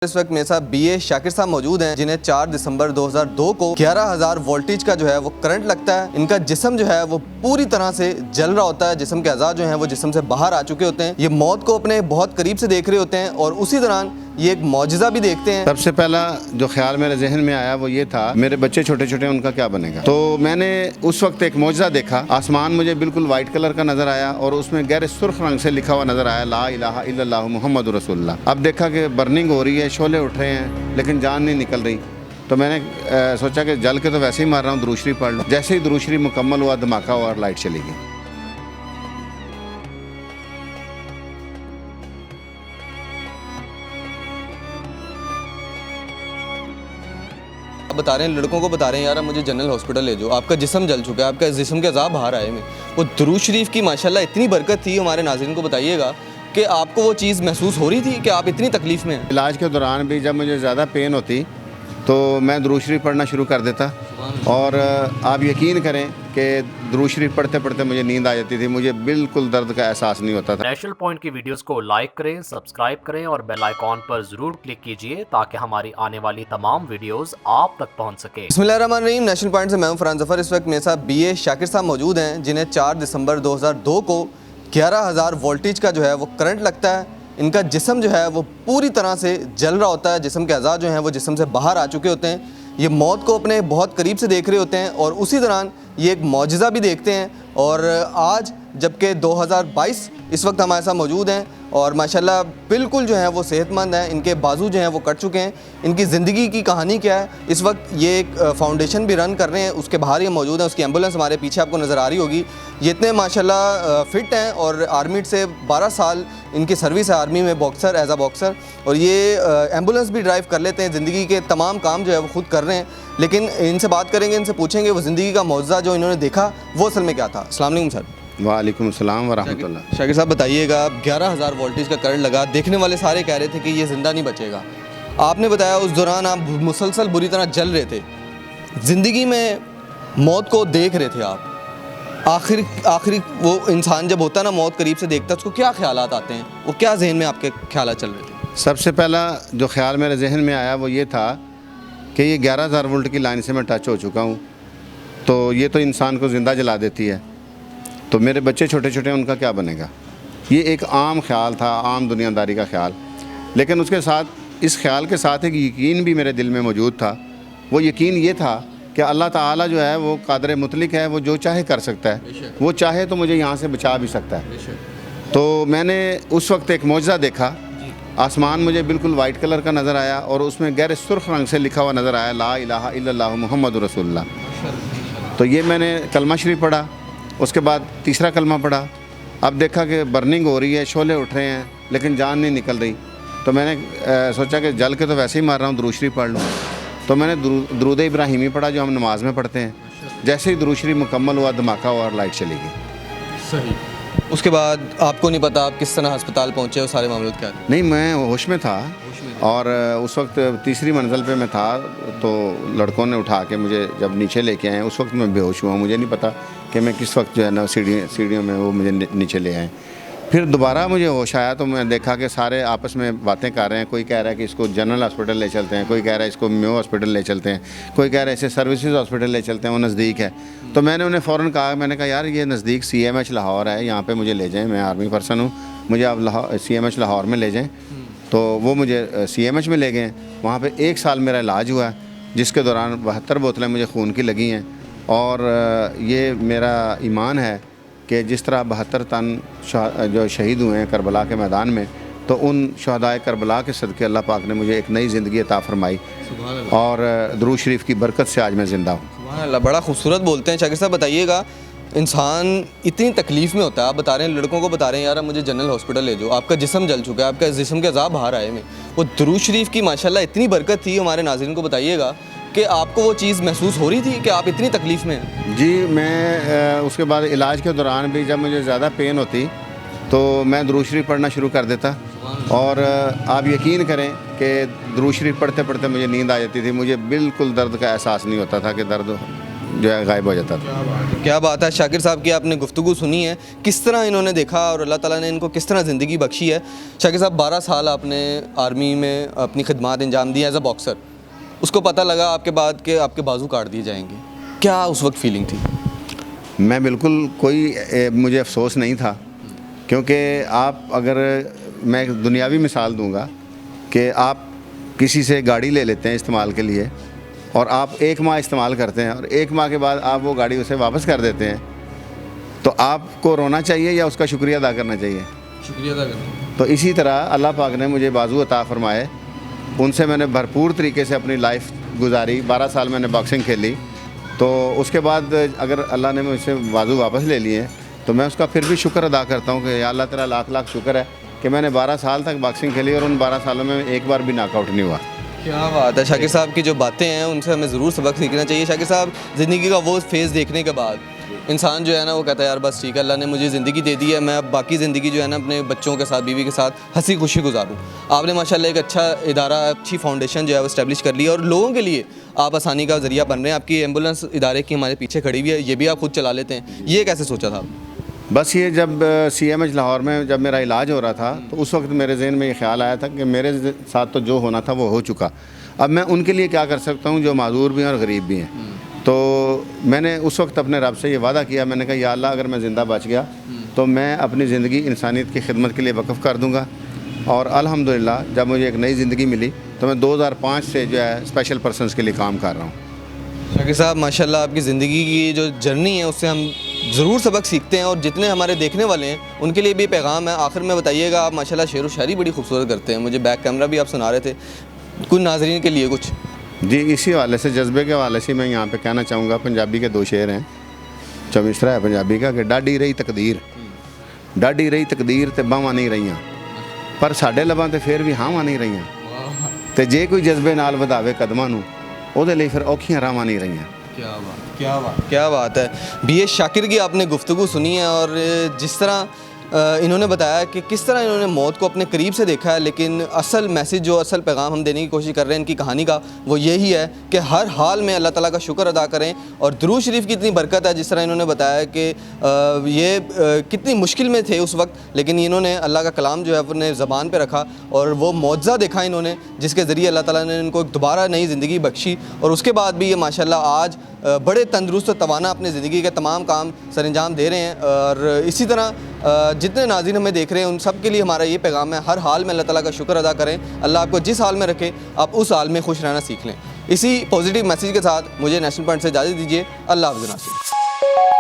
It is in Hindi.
इस वक्त मेरे साथ बीए शाकिर साहब मौजूद हैं, जिन्हें 4 दिसंबर 2002 को 11,000 वोल्टेज का जो है वो करंट लगता है। इनका जिस्म जो है वो पूरी तरह से जल रहा होता है, जिस्म के अज़ा जो हैं वो जिस्म से बाहर आ चुके होते हैं। ये मौत को अपने बहुत करीब से देख रहे होते हैं और उसी दौरान ये एक मौजज़ा भी देखते हैं। सबसे पहला जो ख्याल मेरे जहन में आया वो ये था, मेरे बच्चे छोटे छोटे हैं, उनका क्या बनेगा। तो मैंने उस वक्त एक मौजज़ा देखा। आसमान मुझे बिल्कुल वाइट कलर का नज़र आया और उसमें गहरे सुर्ख रंग से लिखा हुआ नज़र आया, ला इलाहा इल्लल्लाहु मुहम्मदुर रसूलुल्लाह। अब देखा कि बर्निंग हो रही है, शोले उठ रहे हैं लेकिन जान नहीं निकल रही। तो मैंने सोचा कि जल के तो वैसे ही मार रहा हूँ, दुरूद शरीफ पढ़ लूँ। जैसे ही दुरूद शरीफ मुकम्मल हुआ, धमाका हुआ और लाइट चली गई। आप बता रहे हैं, लड़कों को बता रहे हैं, यार मुझे जनरल हॉस्पिटल ले जाओ, आपका जिस्म जल चुका है, आपका जिस्म के अज़ाब बाहर आए में। वो दुरूद शरीफ की माशाल्लाह इतनी बरकत थी। हमारे नाज़रीन को बताइएगा कि आपको वो चीज़ महसूस हो रही थी कि आप इतनी तकलीफ़ में हैं। इलाज के दौरान भी जब मुझे ज़्यादा पेन होती तो मैं दुरूद शरीफ पढ़ना शुरू कर देता और आप यकीन करें कि दुरूद शरीफ पढ़ते पढ़ते मुझे नींद आ जाती थी। मुझे बिल्कुल दर्द का एहसास नहीं होता था। नेशनल पॉइंट की वीडियोस को लाइक करें, सब्सक्राइब करें और बेल आइकॉन पर जरूर क्लिक कीजिए ताकि हमारी आने वाली तमाम वीडियोस आप तक पहुंच सके। बिस्मिल्लाहिर्रहमानिर्रहीम। नेशनल पॉइंट से मैं हूं फरहान ज़फ़र। इस वक्त मेरे साथ बीए शाकिर साहब मौजूद हैं, जिन्हें 4 दिसंबर 2002 को 11,000 वोल्टेज का जो है वो करंट लगता है। इनका जिस्म जो है वो पूरी तरह से जल रहा होता है, जिस्म के अज़ा जो हैं वो जिस्म से बाहर आ चुके होते हैं। ये मौत को अपने बहुत करीब से देख रहे होते हैं और उसी दौरान ये एक मौजज़ा भी देखते हैं। और आज जबकि 2022 इस वक्त हमारे साथ मौजूद हैं और माशाल्लाह बिल्कुल जो है वो सेहतमंद हैं। इनके बाजू जो हैं वो कट चुके हैं। इनकी ज़िंदगी की कहानी क्या है, इस वक्त ये एक फाउंडेशन भी रन कर रहे हैं, उसके बाहर ये मौजूद हैं। उसकी एम्बुलेंस हमारे पीछे आपको नज़र आ रही होगी। ये इतने माशाल्लाह फ़िट हैं और आर्मी से 12 साल इनकी सर्विस है, आर्मी में बॉक्सर, एज आ बॉक्सर। और ये एम्बुलेंस भी ड्राइव कर लेते हैं, ज़िंदगी के तमाम काम जो है वो खुद कर रहे हैं। लेकिन इनसे बात करेंगे, इनसे पूछेंगे वो ज़िंदगी का मौजज़ा जो इन्होंने देखा वो असल में क्या था। अस्सलाम वालेकुम सर। वालेकुम अस्सलाम व रहमतुल्लाह। शाकिर साहब बताइएगा, 11,000 वोल्टेज का करंट लगा, देखने वाले सारे कह रहे थे कि ये ज़िंदा नहीं बचेगा। आपने बताया उस दौरान आप मुसलसल बुरी तरह जल रहे थे, ज़िंदगी में मौत को देख रहे थे आप। आखिरी वो इंसान जब होता ना, मौत करीब से देखता, उसको क्या ख्यालात आते हैं, वो क्या जहन में आपके ख्यालात चल रहे थे? सबसे पहला जो ख्याल मेरे जहन में आया वो ये था कि ये 11,000 वोल्ट की लाइन से मैं टच हो चुका हूँ, तो ये तो इंसान को ज़िंदा जला देती है। तो मेरे बच्चे छोटे छोटे हैं, उनका क्या बनेगा। ये एक आम ख्याल था, आम दुनियादारी का ख्याल। लेकिन उसके साथ, इस ख्याल के साथ एक यकीन भी मेरे दिल में मौजूद था। वो यकीन ये था कि अल्लाह ताला जो है वो कादिर मुतलिक है, वो जो चाहे कर सकता है। वो चाहे तो मुझे यहाँ से बचा भी सकता है। तो मैंने उस वक्त एक मौजज़ा देखा। आसमान मुझे बिल्कुल वाइट कलर का नज़र आया और उसमें गहरे सुर्ख रंग से लिखा हुआ नज़र आया, ला इलाहा इल्लल्लाहु मुहम्मदुर रसूलुल्लाह। तो ये मैंने कलमा शरीफ पढ़ा, उसके बाद तीसरा कलमा पढ़ा। अब देखा कि बर्निंग हो रही है, शोले उठ रहे हैं लेकिन जान नहीं निकल रही। तो मैंने सोचा कि जल के तो वैसे ही मार रहा हूँ, दुरूद शरीफ पढ़ लूँ। तो मैंने दुरूद इब्राहिमी पढ़ा, जो हम नमाज में पढ़ते हैं। जैसे ही दुरूद शरीफ मुकम्मल हुआ, धमाका हुआ और लाइट चली गई। सही। उसके बाद आपको नहीं पता आप किस तरह अस्पताल पहुँचे और सारे मामले क्या थे? नहीं, मैं होश में था और उस वक्त तीसरी मंजिल पे मैं था। तो लड़कों ने उठा के मुझे जब नीचे लेके आए, उस वक्त मैं बेहोश हुआ। मुझे नहीं पता कि मैं किस वक्त जो है ना सीढ़ियों में वो मुझे नीचे ले आए। फिर दोबारा मुझे होश आया तो मैं देखा कि सारे आपस में बातें कर रहे हैं। कोई कह रहा है कि इसको जनरल हॉस्पिटल ले चलते हैं, कोई कह रहा है इसको म्यो हॉस्पिटल ले चलते हैं, कोई कह रहा है इसे सर्विसेज हॉस्पिटल ले चलते हैं, वो नज़दीक है। तो मैंने उन्हें फ़ौरन कहा, मैंने कहा यार ये नज़दीक CMH लाहौर है, यहाँ पे मुझे ले जाएं, मैं आर्मी पर्सन हूँ, मुझे आप CMH लाहौर में ले जाएं। तो वो मुझे CMH में ले गए। वहाँ पे 1 साल मेरा इलाज हुआ, जिसके दौरान 72 बोतलें मुझे खून की लगी हैं। और ये मेरा ईमान है कि जिस तरह 72 तन जो शहीद हुए हैं करबला के मैदान में, तो उन शहदाए करबला के सदक़े अल्लाह पाक ने मुझे एक नई ज़िंदगी अता फरमाई और दुरूद शरीफ की बरकत से आज मैं ज़िंदा हूँ। सुभान अल्लाह, बड़ा खूबसूरत बोलते हैं। शाकिर साहब बताइएगा, इंसान इतनी तकलीफ़ में होता है, आप बता रहे हैं, लड़कों को बता रहे हैं, यार मुझे जनरल हॉस्पिटल ले जाओ, आपका जिस्म जल चुका है, आपका जिस्म के अज़ाब बाहर आए में। वो दुरूद शरीफ की माशाल्लाह इतनी बरकत थी। हमारे नाज़रीन को बताइएगा कि आपको वो चीज़ महसूस हो रही थी कि आप इतनी तकलीफ़ में हैं? जी, मैं उसके बाद इलाज के दौरान भी जब मुझे ज़्यादा पेन होती तो मैं दुरूद शरीफ पढ़ना शुरू कर देता और आप यकीन करें कि दुरूद शरीफ पढ़ते पढ़ते मुझे नींद आ जाती थी। मुझे बिल्कुल दर्द का एहसास नहीं होता था कि दर्द जो है गायब हो जाता था। क्या बात है। शाकिर साहब की आपने गुफ्तगू सुनी है, किस तरह इन्होंने देखा और अल्लाह ताला ने इनको किस तरह ज़िंदगी बख्शी है। शाकिर साहब 12 साल आपने आर्मी में अपनी खिदमत अंजाम दी एज अ बॉक्सर, उसको पता लगा आपके बाद कि आपके बाजू काट दिए जाएंगे, क्या उस वक्त फीलिंग थी? मैं बिल्कुल कोई मुझे अफसोस नहीं था, क्योंकि आप अगर मैं एक दुनियावी मिसाल दूंगा कि आप किसी से गाड़ी ले लेते हैं इस्तेमाल के लिए और आप 1 माह इस्तेमाल करते हैं और 1 माह के बाद आप वो गाड़ी उसे वापस कर देते हैं, तो आपको रोना चाहिए या उसका शुक्रिया अदा करना चाहिए? शुक्रिया अदा करना। तो इसी तरह अल्लाह पाक ने मुझे बाजू अता फरमाए, उनसे मैंने भरपूर तरीके से अपनी लाइफ गुजारी। 12 साल मैंने बॉक्सिंग खेली, तो उसके बाद अगर अल्लाह ने मुझसे बाजू वापस ले लिए तो मैं उसका फिर भी शुक्र अदा करता हूँ कि या अल्लाह तेरा लाख लाख शुक्र है कि मैंने 12 साल तक बॉक्सिंग खेली और उन 12 सालों में एक बार भी नॉकआउट नहीं हुआ। क्या बात है। शाकिर साहब की जो बातें हैं उनसे हमें ज़रूर सबक सीखना चाहिए। शाकिर साहब, ज़िंदगी का वो फेज़ देखने के बाद इंसान जो है ना वो कहता है यार बस ठीक है, अल्लाह ने मुझे ज़िंदगी दे दी है, मैं अब बाकी ज़िंदगी जो है ना अपने बच्चों के साथ, बीवी के साथ हंसी खुशी गुजारूँ। आपने माशाल्लाह एक अच्छा इदारा, अच्छी फाउंडेशन जो है वो इस्टेब्लिश कर ली है और लोगों के लिए आप आसानी का ज़रिया बन रहे हैं। आपकी एम्बुलेंस इदारे की हमारे पीछे खड़ी हुई है, ये भी आप खुद चला लेते हैं, ये कैसे सोचा था? बस ये जब CMH लाहौर में जब मेरा इलाज हो रहा था तो उस वक्त मेरे जहन में ये ख्याल आया था कि मेरे साथ तो जो होना था वो हो चुका, अब मैं उनके लिए क्या कर सकता हूँ जो माजूर भी हैं और गरीब भी हैं। तो मैंने उस वक्त अपने रब से ये वादा किया, मैंने कहा या अल्लाह अगर मैं ज़िंदा बच गया तो मैं अपनी ज़िंदगी इंसानियत की खिदमत के लिए वक़्फ़ कर दूँगा। और अल्हम्दुलिल्लाह जब मुझे एक नई ज़िंदगी मिली तो मैं 2005 से जो है स्पेशल पर्सनस के लिए काम कर रहा हूँ। शाकिर साहब माशाल्लाह आपकी ज़िंदगी की जो जर्नी है उससे हम ज़रूर सबक सीखते हैं और जितने हमारे देखने वाले हैं उनके लिए भी पैगाम है। आखिर में बताइएगा, आप माशाल्लाह शेर व शायरी बड़ी खूबसूरत करते हैं, मुझे बैक कैमरा भी आप सुना रहे थे, कुछ नाजरीन के लिए कुछ? जी, इसी हवाले से, जज्बे के हवाले से मैं यहाँ पे कहना चाहूँगा, पंजाबी के 2 शेर हैं। चौमिसरा है पंजाबी का कि डाडी रही तकदीर ते बावां नहीं रहीਆਂ पर साडे लबां ते फिर भी हावां नहीं रहीਆਂ ते जे कोई जज्बे नाल वधावे कदमां नूं ਉਹਦੇ ਲਈ फिर औखियां रावां नहीं रहीਆਂ। क्या बात है। BA शाकिर की आपने गुफ्तगू सुनी है और जिस तरह इन्होंने बताया कि किस तरह इन्होंने मौत को अपने करीब से देखा है, लेकिन असल मैसेज जो असल पैगाम हम देने की कोशिश कर रहे हैं इनकी कहानी का वो यही है कि हर हाल में अल्लाह ताला का शुक्र अदा करें। और दुरूद शरीफ की इतनी बरकत है, जिस तरह इन्होंने बताया कि ये कितनी मुश्किल में थे उस वक्त, लेकिन इन्होंने अल्लाह का कलाम जो है अपने ज़बान पे रखा और वो मौजज़ा देखा इन्होंने, जिसके ज़रिए अल्लाह ताला ने इनको दोबारा नई ज़िंदगी बख्शी। और उसके बाद भी ये माशाल्लाह आज बड़े तंदुरुस्त और तवाना अपनी ज़िंदगी के तमाम काम सरअंजाम दे रहे हैं। और इसी तरह जितने नाज़रीन हमें देख रहे हैं उन सब के लिए हमारा ये पैगाम है, हर हाल में अल्लाह ताला का शुक्र अदा करें। अल्लाह आपको जिस हाल में रखे आप उस हाल में खुश रहना सीख लें। इसी पॉजिटिव मैसेज के साथ मुझे नेशनल पॉइंट से इजाज़त दीजिए। अल्लाह हाफ़िज़ नाज़रीन।